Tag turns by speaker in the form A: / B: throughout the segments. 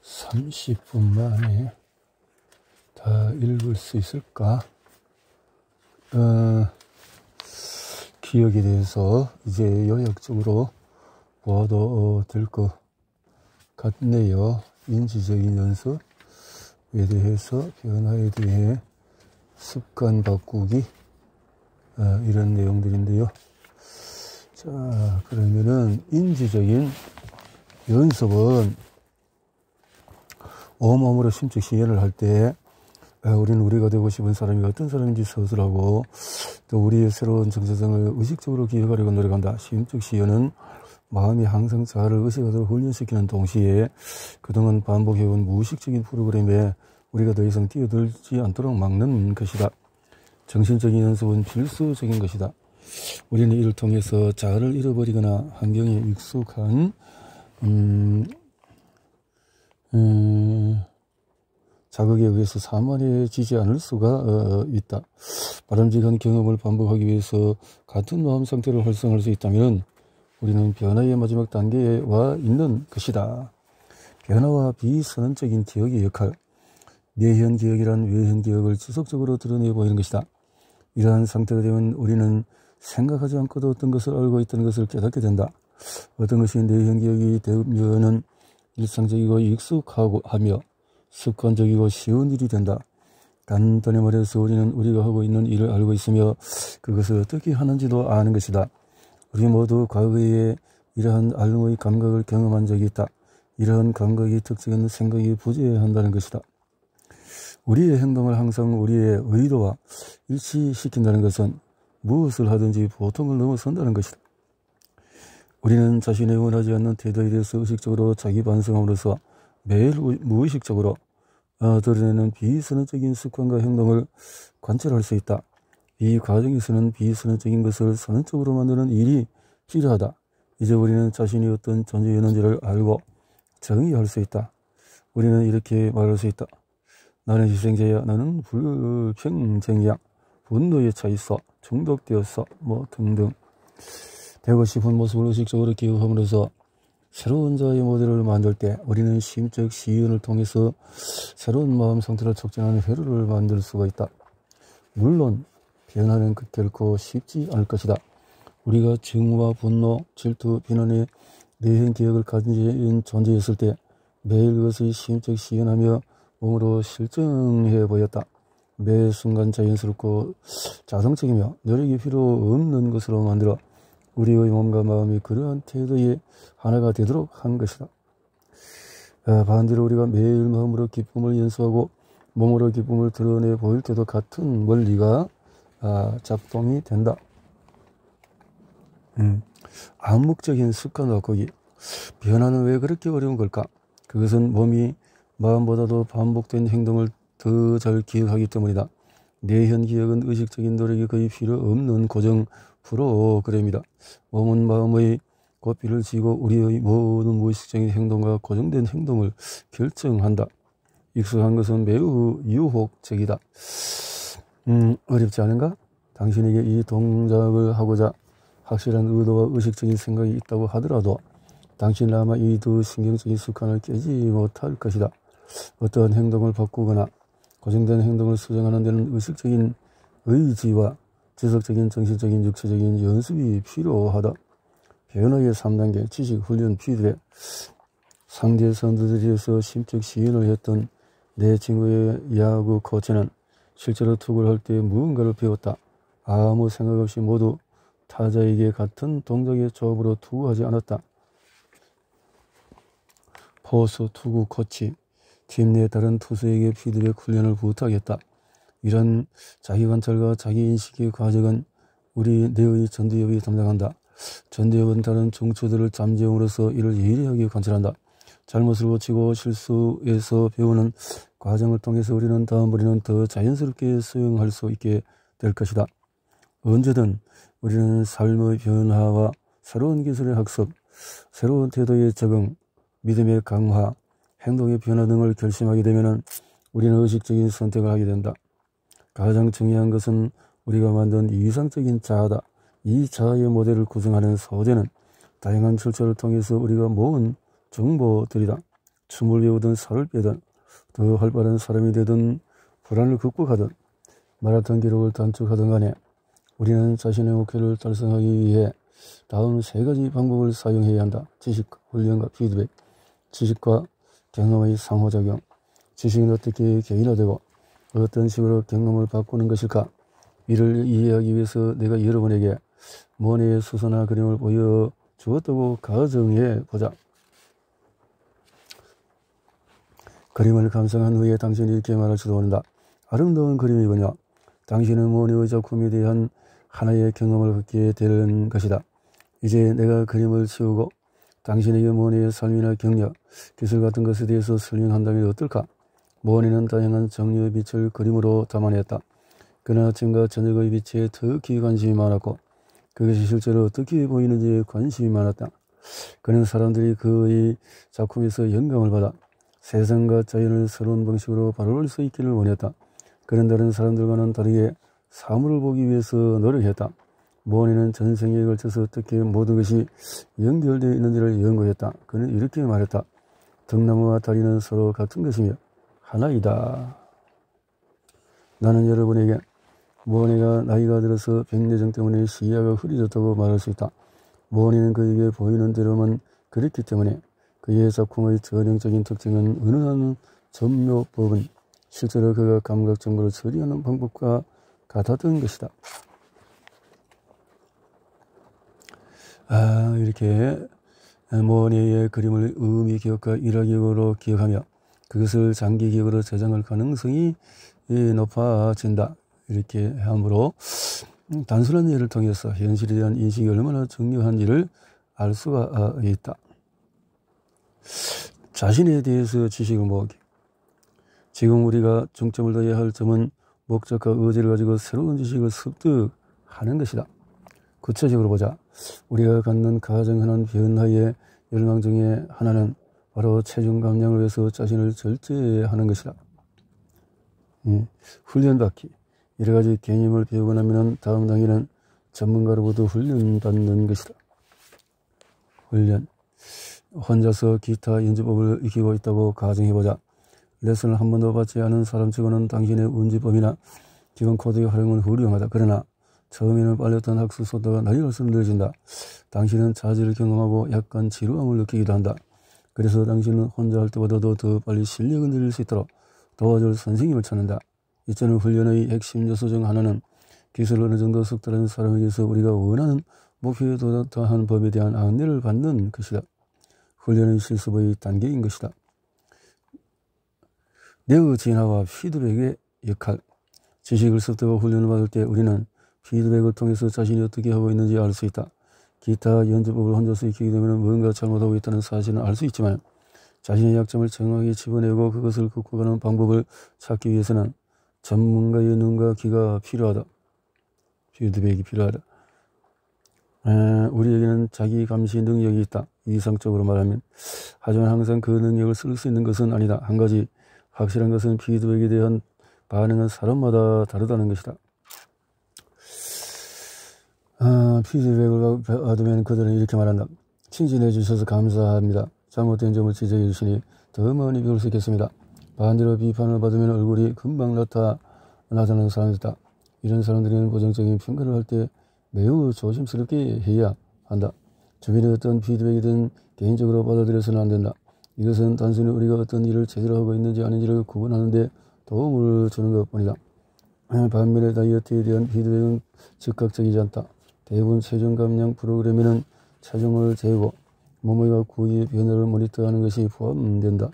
A: (30분) 만에 다 읽을 수 있을까? 기억에 대해서 이제 요약적으로 보아도 될 것 같네요. 인지적인 연습에 대해서, 변화에 대해 습관 바꾸기, 이런 내용들인데요. 자, 그러면은 인지적인 연습은 온몸으로 심적 시연을 할 때 우리는 우리가 되고 싶은 사람이 어떤 사람인지 서술하고, 또 우리의 새로운 정체성을 의식적으로 기억하려고 노력한다. 심적 시연은 마음이 항상 자아를 의식하도록 훈련시키는 동시에 그동안 반복해온 무의식적인 프로그램에 우리가 더 이상 뛰어들지 않도록 막는 것이다. 정신적인 연습은 필수적인 것이다. 우리는 이를 통해서 자아를 잃어버리거나 환경에 익숙한 자극에 의해서 산만해지지 않을 수가 있다. 바람직한 경험을 반복하기 위해서 같은 마음 상태를 활성화할 수 있다면 우리는 변화의 마지막 단계에 와 있는 것이다. 변화와 비선언적인 기억의 역할. 내현 기억이란 외현 기억을 지속적으로 드러내 보이는 것이다. 이러한 상태가 되면 우리는 생각하지 않고도 어떤 것을 알고 있다는 것을 깨닫게 된다. 어떤 것이 내현 기억이 되면은 일상적이고 익숙하고 하며 습관적이고 쉬운 일이 된다. 간단히 말해서 우리는 우리가 하고 있는 일을 알고 있으며 그것을 어떻게 하는지도 아는 것이다. 우리 모두 과거에 이러한 알므의 감각을 경험한 적이 있다. 이러한 감각의 특징은 생각이 부재한다는 것이다. 우리의 행동을 항상 우리의 의도와 일치시킨다는 것은 무엇을 하든지 보통을 넘어선다는 것이다. 우리는 자신의 원하지 않는 태도에 대해서 의식적으로 자기 반성함으로써 매일 무의식적으로 드러내는 비선언적인 습관과 행동을 관찰할 수 있다. 이 과정에서는 비선언적인 것을 선언적으로 만드는 일이 필요하다. 이제 우리는 자신이 어떤 존재였는지를 알고 정의할 수 있다. 우리는 이렇게 말할 수 있다. 나는 희생자야. 나는 불평쟁이야. 분노에 차 있어. 중독되었어. 등등. 되고 싶은 모습을 의식적으로 기억함으로써 새로운 자의 모델을 만들 때 우리는 심적 시연을 통해서 새로운 마음 상태를 촉진하는 회로를 만들 수가 있다. 물론 변화는 결코 쉽지 않을 것이다. 우리가 증오와 분노, 질투, 비난의 내현 기억을 가진 존재였을 때 매일 그것을 심적 시연하며 몸으로 실증해 보였다. 매 순간 자연스럽고 자동적이며 노력이 필요 없는 것으로 만들어 우리의 몸과 마음이 그러한 태도의 하나가 되도록 한 것이다. 반대로 우리가 매일 마음으로 기쁨을 연습하고 몸으로 기쁨을 드러내 보일 때도 같은 원리가 작동이 된다. 암묵적인 습관 바꾸기. 변화는 왜 그렇게 어려운 걸까? 그것은 몸이 마음보다도 반복된 행동을 더 잘 기억하기 때문이다. 내현 기억은 의식적인 노력이 거의 필요 없는 고정 프로그램이다. 몸은 마음의 고삐를 쥐고 우리의 모든 무의식적인 행동과 고정된 행동을 결정한다. 익숙한 것은 매우 유혹적이다. 어렵지 않은가? 당신에게 이 동작을 하고자 확실한 의도와 의식적인 생각이 있다고 하더라도 당신은 아마 이 두 신경적인 습관을 깨지 못할 것이다. 어떠한 행동을 바꾸거나 고정된 행동을 수정하는 데는 의식적인 의지와 지속적인 정신적인 육체적인 연습이 필요하다. 변화의 3단계 지식, 훈련, 피드백. 상대 선수들에서 심적 시연을 했던 내 친구의 야구 코치는 실제로 투구를 할 때 무언가를 배웠다. 아무 생각 없이 모두 타자에게 같은 동작의 조합으로 투구하지 않았다. 포수, 투구, 코치, 팀 내 다른 투수에게 피드백 훈련을 부탁했다. 이런 자기관찰과 자기인식의 과정은 우리 뇌의 전두엽이 담당한다. 전두엽은 다른 중추들을 잠재움으로써 이를 예리하게 관찰한다. 잘못을 고치고 실수에서 배우는 과정을 통해서 우리는 다음번에는 더 자연스럽게 수용할 수 있게 될 것이다. 언제든 우리는 삶의 변화와 새로운 기술의 학습, 새로운 태도의 적응, 믿음의 강화, 행동의 변화 등을 결심하게 되면 우리는 의식적인 선택을 하게 된다. 가장 중요한 것은 우리가 만든 이상적인 자아다. 이 자아의 모델을 구성하는 소재는 다양한 출처를 통해서 우리가 모은 정보들이다. 춤을 배우든 살을 빼든 더 활발한 사람이 되든 불안을 극복하든 마라톤 기록을 단축하든 간에 우리는 자신의 목표를 달성하기 위해 다음 3가지 방법을 사용해야 한다. 지식, 훈련과 피드백, 지식과 경험의 상호작용. 지식은 어떻게 개인화되고 어떤 식으로 경험을 바꾸는 것일까? 이를 이해하기 위해서 내가 여러분에게 모네의 수서나 그림을 보여주었다고 가정해 보자. 그림을 감상한 후에 당신이 이렇게 말할지도 모른다. 아름다운 그림이군요. 당신은 모네의 작품에 대한 하나의 경험을 갖게 되는 것이다. 이제 내가 그림을 치우고 당신에게 모네의 삶이나 경력, 기술 같은 것에 대해서 설명한다면 어떨까? 모네는 다양한 정류의 빛을 그림으로 담아냈다. 그는 아침과 저녁의 빛에 특히 관심이 많았고 그것이 실제로 어떻게 보이는지에 관심이 많았다. 그는 사람들이 그의 작품에서 영감을 받아 세상과 자연을 새로운 방식으로 바라볼 수 있기를 원했다. 그는 다른 사람들과는 다르게 사물을 보기 위해서 노력했다. 모네는 전생에 걸쳐서 어떻게 모든 것이 연결되어 있는지를 연구했다. 그는 이렇게 말했다. 등나무와 다리는 서로 같은 것이며 하나이다. 나는 여러분에게 모네가 나이가 들어서 백내장 때문에 시야가 흐려졌다고 말할 수 있다. 모네는 그에게 보이는 대로만 그랬기 때문에 그의 작품의 전형적인 특징은 은은한 점묘법은 실제로 그가 감각 정보를 처리하는 방법과 같았던 것이다. 이렇게 모네의 그림을 의미 기억과 일화기억으로 기억하며 그것을 장기 기억으로 저장할 가능성이 높아진다. 이렇게 함으로 단순한 예를 통해서 현실에 대한 인식이 얼마나 중요한지를 알 수가 있다. 자신에 대해서 지식을 모으기. 지금 우리가 중점을 둬야 할 점은 목적과 의지를 가지고 새로운 지식을 습득하는 것이다. 구체적으로 보자. 우리가 갖는 가장 흔한 변화의 열망 중에 하나는 바로 체중 감량을 위해서 자신을 절제하는 것이다. 훈련받기. 여러 가지 개념을 배우고 나면 다음 단계는 전문가로부터 훈련받는 것이다. 훈련. 혼자서 기타 연주법을 익히고 있다고 가정해보자. 레슨을 한 번도 받지 않은 사람치고는 당신의 운지법이나 기본 코드의 활용은 훌륭하다. 그러나 처음에는 빨렸던 학습 속도가 날이갈수록 늦어진다. 당신은 자질을 경험하고 약간 지루함을 느끼기도 한다. 그래서 당신은 혼자 할 때보다도 더 빨리 실력을 늘릴 수 있도록 도와줄 선생님을 찾는다. 이처럼 훈련의 핵심 요소 중 하나는 기술을 어느 정도 숙달한 사람에게서 우리가 원하는 목표에 도달한 법에 대한 안내를 받는 것이다. 훈련은 실습의 단계인 것이다. 내의 진화와 피드백의 역할. 지식을 습득하고 훈련을 받을 때 우리는 피드백을 통해서 자신이 어떻게 하고 있는지 알 수 있다. 기타 연주법을 혼자서 익히게 되면 뭔가 잘못하고 있다는 사실은 알 수 있지만 자신의 약점을 정확히 집어내고 그것을 극복하는 방법을 찾기 위해서는 전문가의 눈과 귀가 필요하다. 피드백이 필요하다. 우리에게는 자기 감시 능력이 있다. 이상적으로 말하면. 하지만 항상 그 능력을 쓸 수 있는 것은 아니다. 한 가지 확실한 것은 피드백에 대한 반응은 사람마다 다르다는 것이다. 피드백을 받으면 그들은 이렇게 말한다. 칭찬해 주셔서 감사합니다. 잘못된 점을 지적해 주시니 더 많이 배울 수 있겠습니다. 반대로 비판을 받으면 얼굴이 금방 나타나는 사람이다. 이런 사람들은 부정적인 평가를 할 때 매우 조심스럽게 해야 한다. 주변의 어떤 피드백이든 개인적으로 받아들여서는 안 된다. 이것은 단순히 우리가 어떤 일을 제대로 하고 있는지 아닌지를 구분하는 데 도움을 주는 것뿐이다. 반면에 다이어트에 대한 피드백은 즉각적이지 않다. 대부분 체중 감량 프로그램에는 체중을 재고 몸무게와 구위의 변화를 모니터하는 것이 포함된다.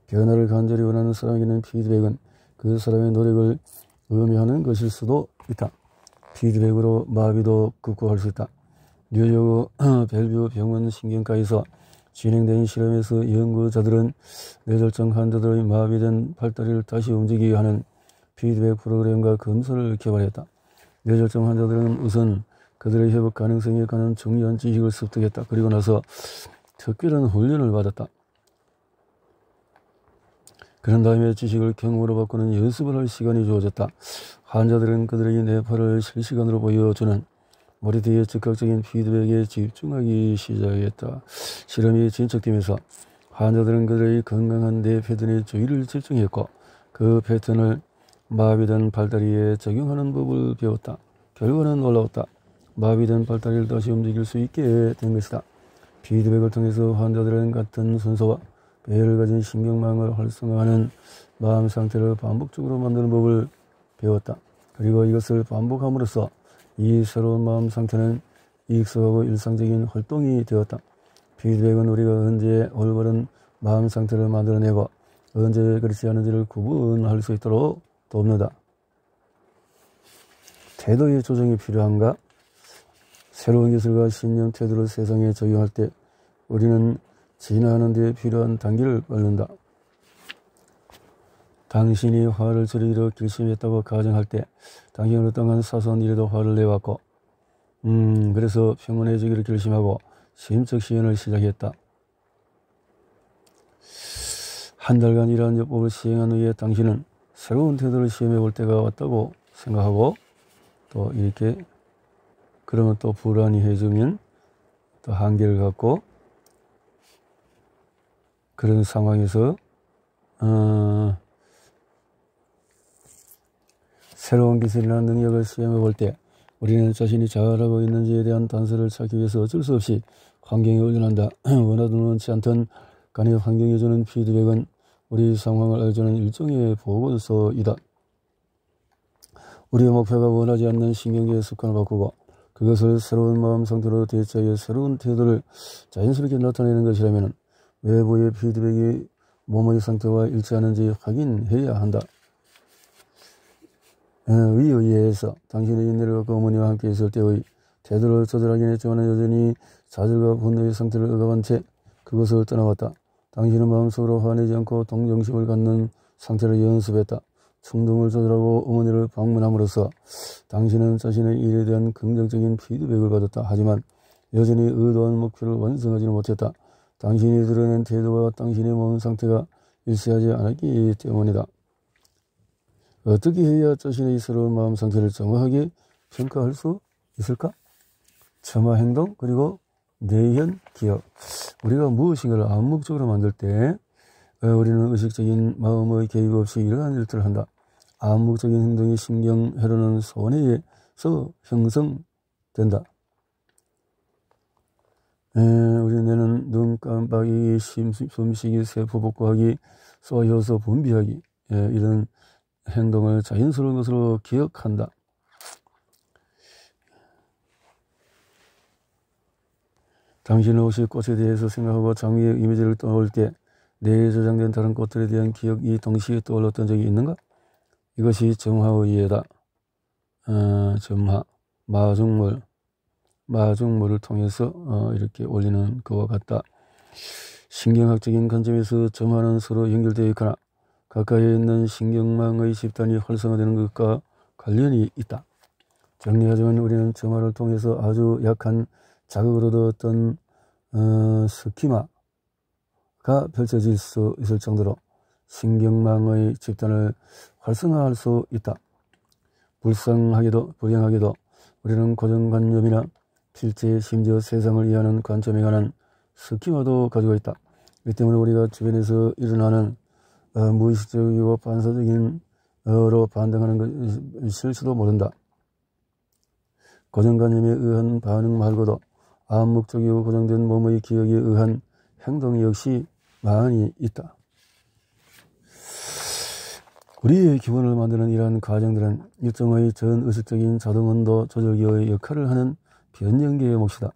A: 변화를 간절히 원하는 사람에게는 피드백은 그 사람의 노력을 의미하는 것일 수도 있다. 피드백으로 마비도 극복할 수 있다. 뉴욕 벨뷰 병원 신경과에서 진행된 실험에서 연구자들은 뇌졸중 환자들의 마비된 팔다리를 다시 움직이게 하는 피드백 프로그램과 검사를 개발했다. 뇌졸중 환자들은 우선 그들의 회복 가능성에 관한 중요한 지식을 습득했다. 그리고 나서 특별한 훈련을 받았다. 그런 다음에 지식을 경험으로 바꾸는 연습을 할 시간이 주어졌다. 환자들은 그들에게 뇌파를 실시간으로 보여주는 머리 뒤에 즉각적인 피드백에 집중하기 시작했다. 실험이 진척되면서 환자들은 그들의 건강한 뇌 패턴에 주의를 집중했고 그 패턴을 마비된 발다리에 적용하는 법을 배웠다. 결과는 놀라웠다. 마비된 발다리를 다시 움직일 수 있게 된 것이다. 피드백을 통해서 환자들은 같은 순서와 배를 가진 신경망을 활성화하는 마음 상태를 반복적으로 만드는 법을 배웠다. 그리고 이것을 반복함으로써 이 새로운 마음 상태는 익숙하고 일상적인 활동이 되었다. 피드백은 우리가 언제 올바른 마음 상태를 만들어내고 언제 그렇지 않은지를 구분할 수 있도록 돕는다. 태도의 조정이 필요한가? 새로운 기술과 신념 태도를 세상에 적용할 때 우리는 진화하는 데 필요한 단계를 밟는다. 당신이 화를 줄이기로 결심했다고 가정할 때 당신은 어떤 한 사소한 일에도 화를 내왔고 그래서 평온해지기로 결심하고 심적 시연을 시작했다. 한 달간 이러한 요법을 시행한 후에 당신은 새로운 태도를 시험해 볼 때가 왔다고 생각하고 또 이렇게 그러면 또 불안해지면 또 한계를 갖고 그런 상황에서 새로운 기술이나 능력을 시험해 볼 때 우리는 자신이 잘하고 있는지에 대한 단서를 찾기 위해서 어쩔 수 없이 환경에 의존한다. 원하든 원치 않든 간에 환경이 주는 피드백은 우리 상황을 알려주는 일종의 보고서이다. 우리의 목표가 원하지 않는 신경계의 습관을 바꾸고 그것을 새로운 마음 상태로 대체하여 새로운 태도를 자연스럽게 나타내는 것이라면 외부의 피드백이 몸의 상태와 일치하는지 확인해야 한다. 위의해서 당신의 인내를 갖고 어머니와 함께 있을 때의 태도를 조절하긴 했지만 여전히 좌절과 분노의 상태를 억압한 채 그것을 떠나왔다. 당신은 마음속으로 화내지 않고 동정심을 갖는 상태를 연습했다. 충동을 조절하고 어머니를 방문함으로써 당신은 자신의 일에 대한 긍정적인 피드백을 받았다. 하지만 여전히 의도한 목표를 완성하지는 못했다. 당신이 드러낸 태도와 당신의 몸 상태가 일치하지 않았기 때문이다. 어떻게 해야 자신의 새로운 마음 상태를 정확하게 평가할 수 있을까? 점화 행동 그리고 내현 기억. 우리가 무엇인가를 암묵적으로 만들 때 우리는 의식적인 마음의 개입 없이 이러한 일들을 한다. 암묵적인 행동이 신경 회로는 손해에서 형성된다. 우리 뇌는 눈 깜빡이기, 숨쉬기, 세포 복구하기, 쏘아효소 분비하기 이런 행동을 자연스러운 것으로 기억한다. 당신은 혹시 꽃에 대해서 생각하고 장미의 이미지를 떠올 때 뇌에 저장된 다른 꽃들에 대한 기억이 동시에 떠올랐던 적이 있는가? 이것이 정화의 이해다. 점화, 마중물을 통해서 이렇게 올리는 것과 같다. 신경학적인 관점에서 점화는 서로 연결되어 있거나 가까이에 있는 신경망의 집단이 활성화되는 것과 관련이 있다. 정리하자면 우리는 점화를 통해서 아주 약한 자극으로도 어떤 스키마가 펼쳐질 수 있을 정도로 신경망의 집단을 활성화할 수 있다. 불쌍하게도 불행하게도 우리는 고정관념이나 실제 심지어 세상을 이해하는 관점에 관한 스키마도 가지고 있다. 이 때문에 우리가 주변에서 일어나는 무의식적이고 반사적인 로 반응하는 것일지도 모른다. 고정관념에 의한 반응 말고도 암묵적이고 고정된 몸의 기억에 의한 행동 역시 많이 있다. 우리의 기분을 만드는 이러한 과정들은 일종의 전의식적인 자동온도 조절기의 역할을 하는 변연계의 몫이다.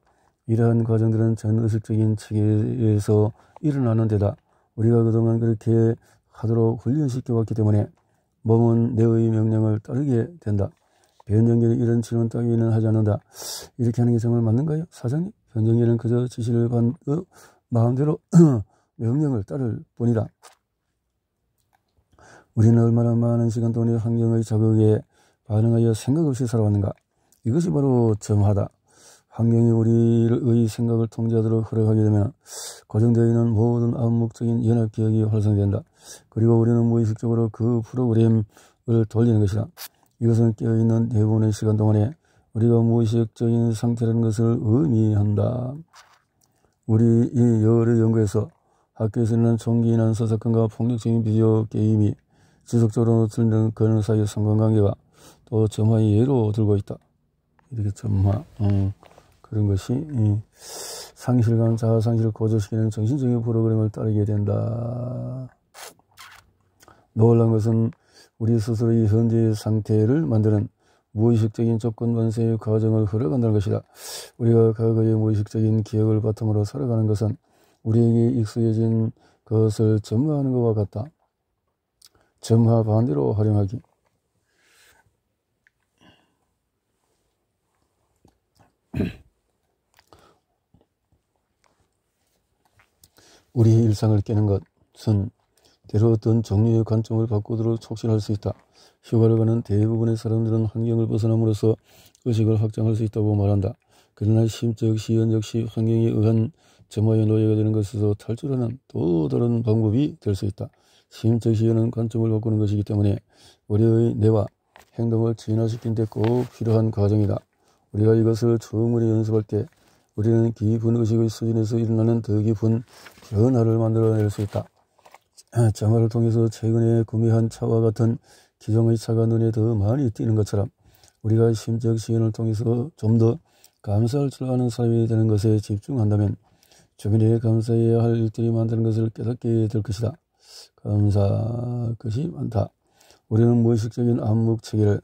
A: 이러한 과정들은 전의식적인 체계에서 일어나는 데다 우리가 그동안 그렇게 하도록 훈련시켜왔기 때문에 몸은 뇌의 명령을 따르게 된다. 변연계는 이런 질문 따위는 하지 않는다. 이렇게 하는 게 정말 맞는가요? 사장님? 변연계는 그저 지시를 받고 마음대로 명령을 따를 뿐이다. 우리는 얼마나 많은 시간 동안의 환경의 자극에 반응하여 생각 없이 살아왔는가? 이것이 바로 점화다. 환경이 우리의 생각을 통제하도록 허락하게 되면 고정되어 있는 모든 암묵적인 연합기억이 활성된다. 그리고 우리는 무의식적으로 그 프로그램을 돌리는 것이다. 이것은 깨어있는 대부분의 시간 동안에 우리가 무의식적인 상태라는 것을 의미한다. 우리 이 여러 연구에서 학교에서는 총기난 서사건과 폭력적인 비디오 게임이 지속적으로 들리는 그런 사이의 상관관계가 또 점화의 예로 들고 있다. 이렇게 점화 그런 것이 상실감, 자아상실을 고조시키는 정신적인 프로그램을 따르게 된다. 놀라운 것은 우리 스스로의 현재의 상태를 만드는 무의식적인 조건 반사의 과정을 흘러간다는 것이다. 우리가 과거의 무의식적인 기억을 바탕으로 살아가는 것은 우리에게 익숙해진 것을 점화하는 것과 같다. 점화 반대로 활용하기. 우리의 일상을 깨는 것은 때로 어떤 종류의 관점을 바꾸도록 촉진할 수 있다. 휴가를 가는 대부분의 사람들은 환경을 벗어남으로써 의식을 확장할 수 있다고 말한다. 그러나 심적 시연 역시 환경에 의한 점화의 노예가 되는 것에서 탈출하는 또 다른 방법이 될 수 있다. 심적 시연은 관점을 바꾸는 것이기 때문에 우리의 뇌와 행동을 진화시키는 데 꼭 필요한 과정이다. 우리가 이것을 충분히 연습할 때 우리는 깊은 의식의 수준에서 일어나는 더 깊은 변화를 만들어낼 수 있다. 점화를 통해서 최근에 구매한 차와 같은 기종의 차가 눈에 더 많이 띄는 것처럼 우리가 심적 시연을 통해서 좀 더 감사할 줄 아는 사람이 되는 것에 집중한다면 주변에 감사해야 할 일들이 많다는 것을 깨닫게 될 것이다. 감사할 것이 많다. 우리는 무의식적인 암묵 체계를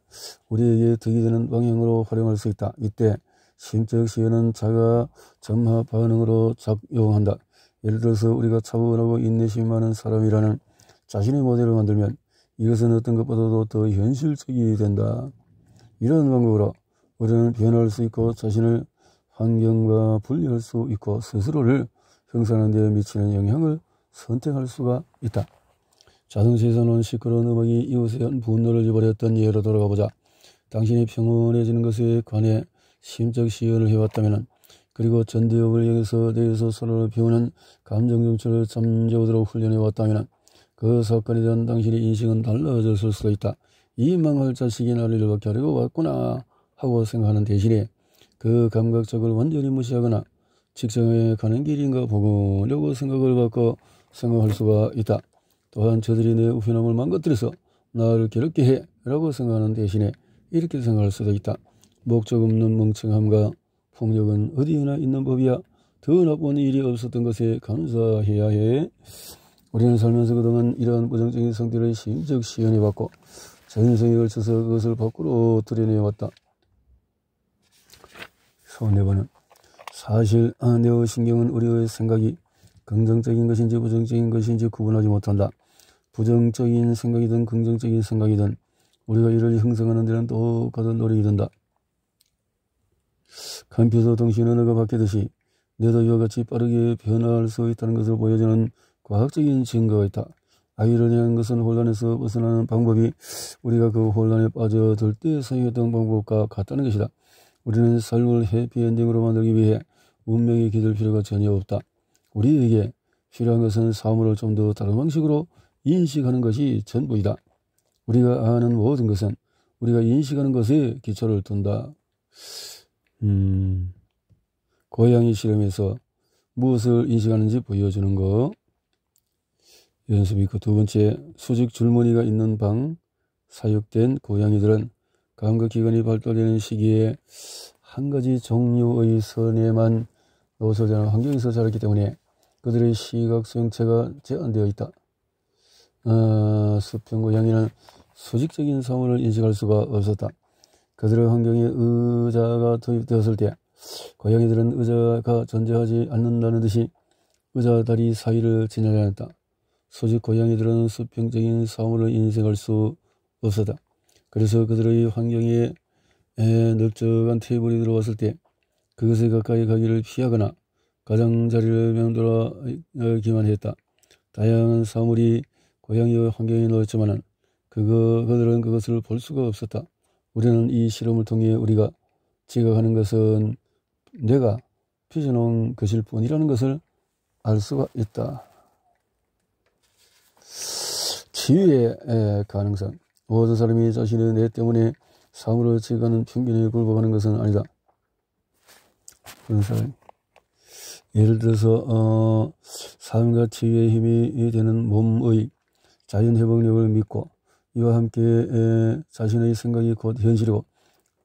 A: 우리에게 득이 되는 방향으로 활용할 수 있다. 이때 심적 시연은 자가 점화 반응으로 작용한다. 예를 들어서 우리가 차분하고 인내심이 많은 사람이라는 자신의 모델을 만들면 이것은 어떤 것보다도 더 현실적이 된다. 이런 방법으로 우리는 변화할 수 있고 자신을 환경과 분리할 수 있고 스스로를 형성하는 데 미치는 영향을 선택할 수가 있다. 자동차에서는 시끄러운 음악이 이웃에 한 분노를 유발했던 예로 돌아가보자. 당신이 평온해지는 것에 관해 심적 시연을 해왔다면 그리고 전두엽을 이용해서 뇌에서 서로를 비우는 감정 정체를 잠재우도록 훈련해왔다면 그 사건에 대한 당신의 인식은 달라졌을 수도 있다. 이 망할 자식이 나를 이렇게 하려고 왔구나 하고 생각하는 대신에 그 감각적을 완전히 무시하거나 직장에 가는 길인가 보려고 생각을 바꿔 생각할 수가 있다. 또한 저들이 내 우편함을 망가뜨려서 나를 괴롭게 해 라고 생각하는 대신에 이렇게 생각할 수도 있다. 목적 없는 멍청함과 폭력은 어디에나 있는 법이야. 더 나쁜 일이 없었던 것에 감사해야 해. 우리는 살면서 그동안 이러한 부정적인 성질을 심적 시연해왔고 전생에 걸쳐서 그것을 밖으로 드러내왔다. 손해보는 사실 뇌의 신경은 우리의 생각이 긍정적인 것인지 부정적인 것인지 구분하지 못한다. 부정적인 생각이든 긍정적인 생각이든 우리가 이를 형성하는 데는 똑같은 노력이 든다. 컴퓨터 통신 언어가 바뀌듯이 뇌도 이와 같이 빠르게 변화할 수 있다는 것을 보여주는 과학적인 증거가 있다. 아이를 향한 것은 혼란에서 벗어나는 방법이 우리가 그 혼란에 빠져들 때 사용했던 방법과 같다는 것이다. 우리는 삶을 해피엔딩으로 만들기 위해 운명에 기댈 필요가 전혀 없다. 우리에게 필요한 것은 사물을 좀 더 다른 방식으로 인식하는 것이 전부이다. 우리가 아는 모든 것은 우리가 인식하는 것에 기초를 둔다. 고양이 실험에서 무엇을 인식하는지 보여주는 거. 연습 있고 두 번째, 수직 줄무늬가 있는 방, 사육된 고양이들은 감각기관이 발달되는 시기에 한 가지 종류의 선에만 노출되는 환경에서 자랐기 때문에 그들의 시각 수용체가 제한되어 있다. 수평 고양이는 수직적인 사물을 인식할 수가 없었다. 그들의 환경에 의자가 도입되었을 때 고양이들은 의자가 존재하지 않는다는 듯이 의자 다리 사이를 지나다녔다. 수직 고양이들은 수평적인 사물을 인식할 수 없었다. 그래서 그들의 환경에 넓적한 테이블이 들어왔을 때 그것에 가까이 가기를 피하거나 가장자리를 맴돌아기만 했다. 다양한 사물이 고양이의 환경에 놓였지만 그들은 그것을 볼 수가 없었다. 우리는 이 실험을 통해 우리가 지각하는 것은 뇌가 빚어놓은 것일 뿐이라는 것을 알 수가 있다. 치유의 가능성. 모든 사람이 자신의 뇌 때문에 삶으로 지가는 평균에 굴복하는 것은 아니다. 그런 사람. 예를 들어서 삶과 치유의 힘이 되는 몸의 자연 회복력을 믿고 이와 함께 자신의 생각이 곧 현실이고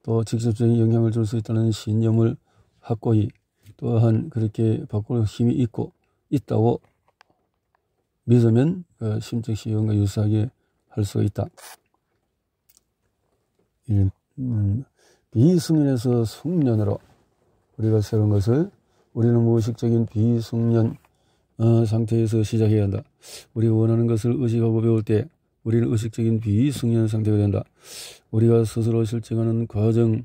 A: 또 직접적인 영향을 줄 수 있다는 신념을 확고히 또한 그렇게 바꿀 힘이 있다고 믿으면 심적 시험과 유사하게 할 수가 있다. 비숙련에서 숙련으로 우리가 새로운 것을 우리는 무의식적인 비숙련 상태에서 시작해야 한다. 우리가 원하는 것을 의식하고 배울 때 우리는 의식적인 비숙련 상태가 된다. 우리가 스스로 실증하는 과정을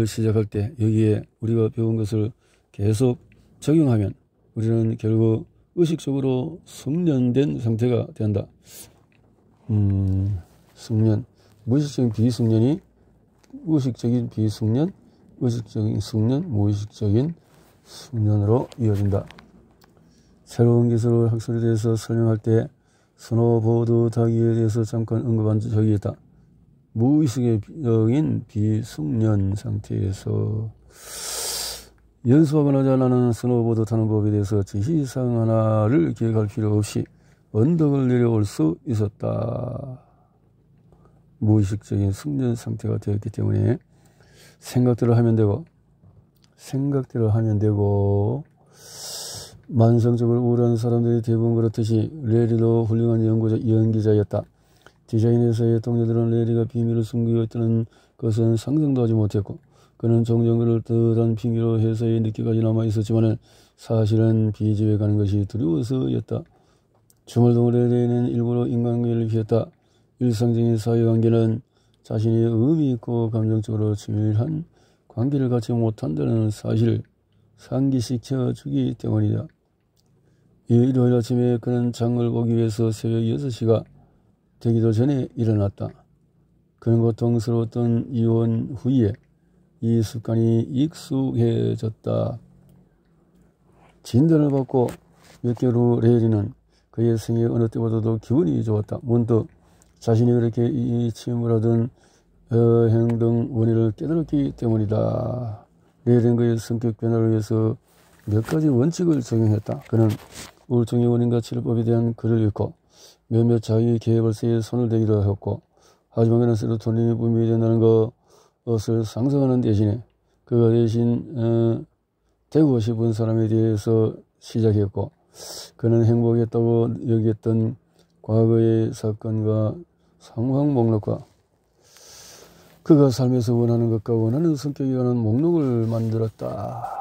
A: 시작할 때 여기에 우리가 배운 것을 계속 적용하면 우리는 결국 의식적으로 숙련된 상태가 된다. 숙련, 무의식적인 비숙련이 의식적인 비숙련, 의식적인 숙련, 무의식적인 숙련으로 이어진다. 새로운 기술을 학술에 대해서 설명할 때 스노보드 타기에 대해서 잠깐 언급한 적이 있다. 무의식적인 비숙련 상태에서 연습하거나 잘하는 스노보드 타는 법에 대해서 지시사항 하나를 기억할 필요 없이 언덕을 내려올 수 있었다. 무의식적인 숙련 상태가 되었기 때문에 생각대로 하면 되고 만성적으로 우울한 사람들이 대부분 그렇듯이 레리도 훌륭한 연기자였다. 디자인회사의 동료들은 레리가 비밀을 숨기고 있다는 것은 상상도 하지 못했고 그는 종종 그를 듯한 핑계로 회사에 늦게까지 남아 있었지만 사실은 비집에 가는 것이 두려워서였다. 주말동 레리는 일부러 인간관계를 피했다. 일상적인 사회관계는 자신이 의미 있고 감정적으로 친밀한 관계를 갖지 못한다는 사실을 상기시켜주기 때문이다. 일요일 아침에 그는 장을 보기 위해서 새벽 6시가 되기도 전에 일어났다. 그는 고통스러웠던 이혼 후에 이 습관이 익숙해졌다. 진단을 받고 몇 개월 후 레리는 그의 생애 어느 때보다도 기분이 좋았다. 문득 자신이 그렇게 침울하던 행동 원인을 깨달았기 때문이다. 레리는 그의 성격 변화를 위해서 몇 가지 원칙을 적용했다. 그는 우울증의 원인과 치료법에 대한 글을 읽고 몇몇 자기 계획발서에 손을 대기도 했고 하지만 그는 세로토닌이 분비된다는 것을 상상하는 대신에 그가 대신 되고 싶은 사람에 대해서 시작했고 그는 행복했다고 여겼던 과거의 사건과 상황 목록과 그가 삶에서 원하는 것과 원하는 성격에 관한 목록을 만들었다.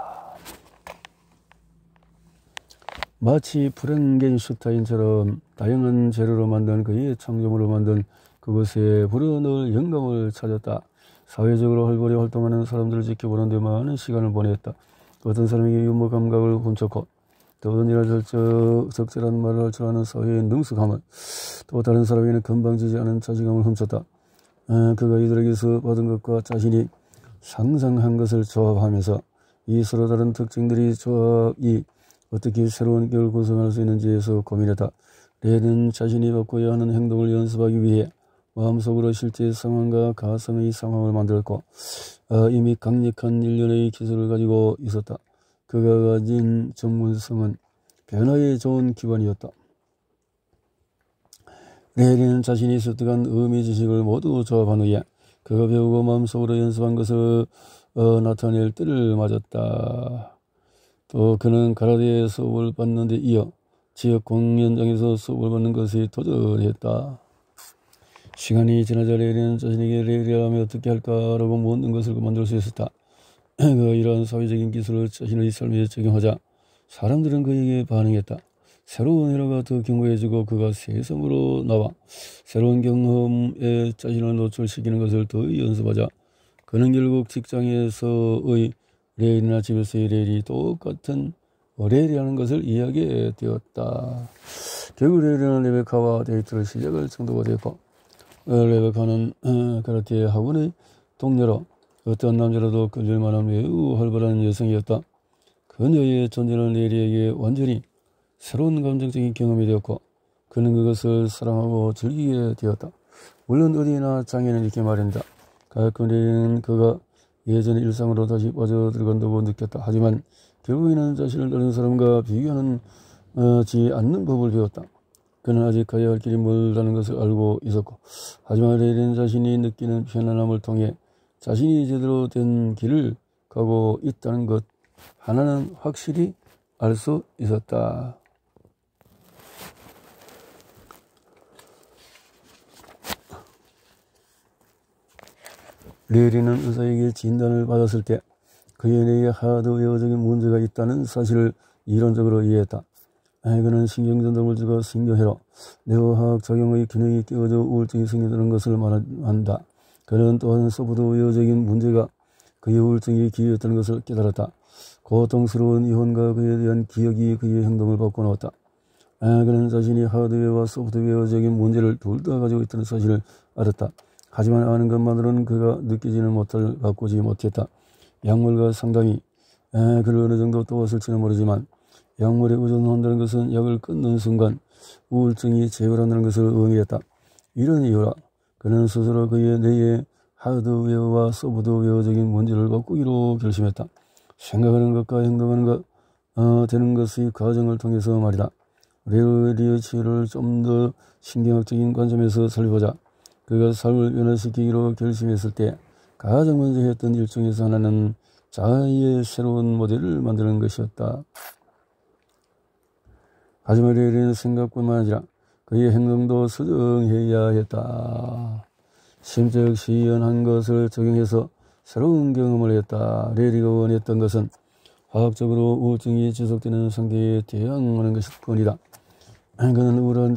A: 마치 프랭겐슈타인처럼 다양한 재료로 만든 그의 창조물을 만든 그것에 불어넣을 영감을 찾았다. 사회적으로 활발히 활동하는 사람들을 지켜보는 데 많은 시간을 보냈다. 어떤 사람에게 유머 감각을 훔쳤고 또 어떤 일을 적절한 말을 할 줄 아는 사회의 능숙함을 또 다른 사람에게는 건방지지 않은 자신감을 훔쳤다. 그가 이들에게서 받은 것과 자신이 상상한 것을 조합하면서 이 서로 다른 특징들이 조합이 어떻게 새로운 결을 구성할 수 있는지에서 고민했다. 레는 자신이 바꿔야 하는 행동을 연습하기 위해 마음속으로 실제 상황과 가상의 상황을 만들었고 이미 강력한 일련의 기술을 가지고 있었다. 그가 가진 전문성은 변화에 좋은 기반이었다. 레리는 자신이 습득한 의미 지식을 모두 조합한 후에 그가 배우고 마음속으로 연습한 것을 나타낼 때를 맞았다. 또 그는 가라데에 수업을 받는 데 이어 지역 공연장에서 수업을 받는 것에 도전했다. 시간이 지나자 레리는 자신에게 레리라면 어떻게 할까라고 묻는 것을 만들 수 있었다. 그가 이러한 사회적인 기술을 자신의 삶에 적용하자 사람들은 그에게 반응했다. 새로운 회로가 더 견고해지고 그가 세상으로 나와 새로운 경험에 자신을 노출시키는 것을 더 연습하자 그는 결국 직장에서의 레일이나 집에서의 레일이 똑같은 레일이라는 것을 이해하게 되었다. 결국 레일은 레베카와 데이트를 시작할 정도가 되었고 레베카는 가라테 학원의 동료로 어떤 남자라도 끌릴 만한 매우 활발한 여성이었다. 그녀의 존재는 레일에게 완전히 새로운 감정적인 경험이 되었고 그는 그것을 사랑하고 즐기게 되었다. 물론 어디나 장애는 이렇게 말입니다. 가끔 레리는 그가 예전의 일상으로 다시 빠져들어간다고 느꼈다. 하지만 결국에는 자신을 다른 사람과 비교하지 않는 법을 배웠다. 그는 아직 가야 할 길이 멀다는 것을 알고 있었고, 하지만 레리는 자신이 느끼는 편안함을 통해 자신이 제대로 된 길을 가고 있다는 것 하나는 확실히 알 수 있었다. 레리는 의사에게 진단을 받았을 때 그의 뇌에 하드웨어적인 문제가 있다는 사실을 이론적으로 이해했다. 그는 신경전달물질과 신경회로, 뇌화학 작용의 기능이 깨어져 우울증이 생긴다는 것을 말한다. 그는 또한 소프트웨어적인 문제가 그의 우울증이 기여했다는 것을 깨달았다. 고통스러운 이혼과 그에 대한 기억이 그의 행동을 바꿔놓았다. 그는 자신이 하드웨어와 소프트웨어적인 문제를 둘 다 가지고 있다는 사실을 알았다. 하지만 아는 것만으로는 그가 느끼지는 못할 바꾸지 못했다. 약물과 상담이 그를 어느 정도 도왔을지는 모르지만 약물에 의존한다는 것은 약을 끊는 순간 우울증이 재발한다는 것을 의미했다. 이런 이유라 그는 스스로 그의 뇌의 하드웨어와 소프트웨어적인 문제를 바꾸기로 결심했다. 생각하는 것과 행동하는 것 되는 것의 과정을 통해서 말이다. 레리의 치유를 좀 더 신경학적인 관점에서 살펴보자. 그가 삶을 변화시키기로 결심했을 때 가장 먼저 했던 일 중에서 하나는 자아의 새로운 모델을 만드는 것이었다. 하지만 레리는 생각뿐만 아니라 그의 행동도 수정해야 했다. 심적 시연한 것을 적용해서 새로운 경험을 했다. 레리가 원했던 것은 화학적으로 우울증이 지속되는 상태에 대항하는 것일 뿐이다. 그는 우울한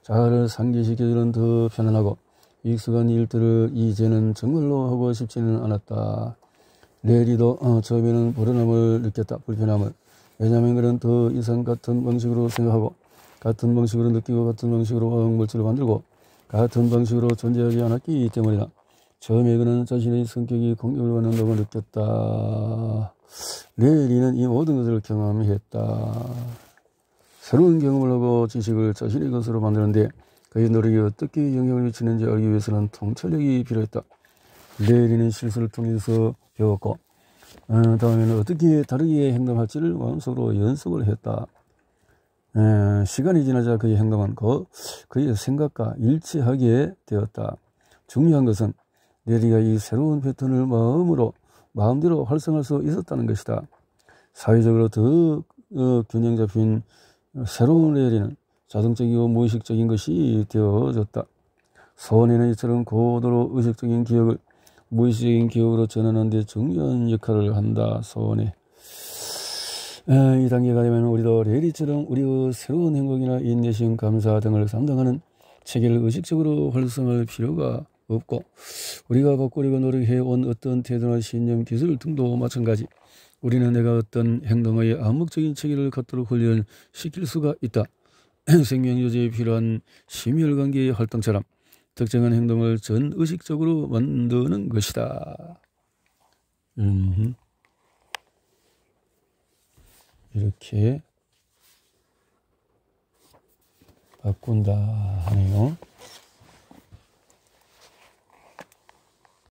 A: 자아를 상기시켜주는 더 편안하고 익숙한 일들을 이제는 정말로 하고 싶지는 않았다. 레리도 처음에는 불안함을 느꼈다. 불편함을. 왜냐하면 그는 더 이상 같은 방식으로 생각하고 같은 방식으로 느끼고 같은 방식으로 화학물질을 만들고 같은 방식으로 존재하지 않았기 때문이다. 처음에 그는 자신의 성격이 공격을 받는다고 느꼈다. 레리는 이 모든 것을 경험했다. 새로운 경험을 하고 지식을 자신의 것으로 만드는데 그의 노력이 어떻게 영향을 미치는지 알기 위해서는 통찰력이 필요했다. 레리는 실수를 통해서 배웠고 다음에는 어떻게 다르게 행동할지를 마음속으로 연습을 했다. 시간이 지나자 그의 행동은 그의 생각과 일치하게 되었다. 중요한 것은 레리가 이 새로운 패턴을 마음대로 활성화할 수 있었다는 것이다. 사회적으로 더 균형 잡힌 새로운 레리는 자동적이고 무의식적인 것이 되어졌다. 소원에는 이처럼 고도로 의식적인 기억을 무의식적인 기억으로 전하는 데 중요한 역할을 한다. 소원에. 이 단계가 되면 우리도 레리처럼 우리의 새로운 행복이나 인내심, 감사 등을 담당하는 체계를 의식적으로 활성화할 필요가 없고 우리가 바꾸려고 노력해온 어떤 태도나 신념, 기술 등도 마찬가지. 우리는 내가 어떤 행동의 암묵적인 체계를 갖도록 훈련시킬 수가 있다. 생명 유지에 필요한 심혈관계의 활동처럼 특정한 행동을 전의식적으로 만드는 것이다. 이렇게 바꾼다 하네요.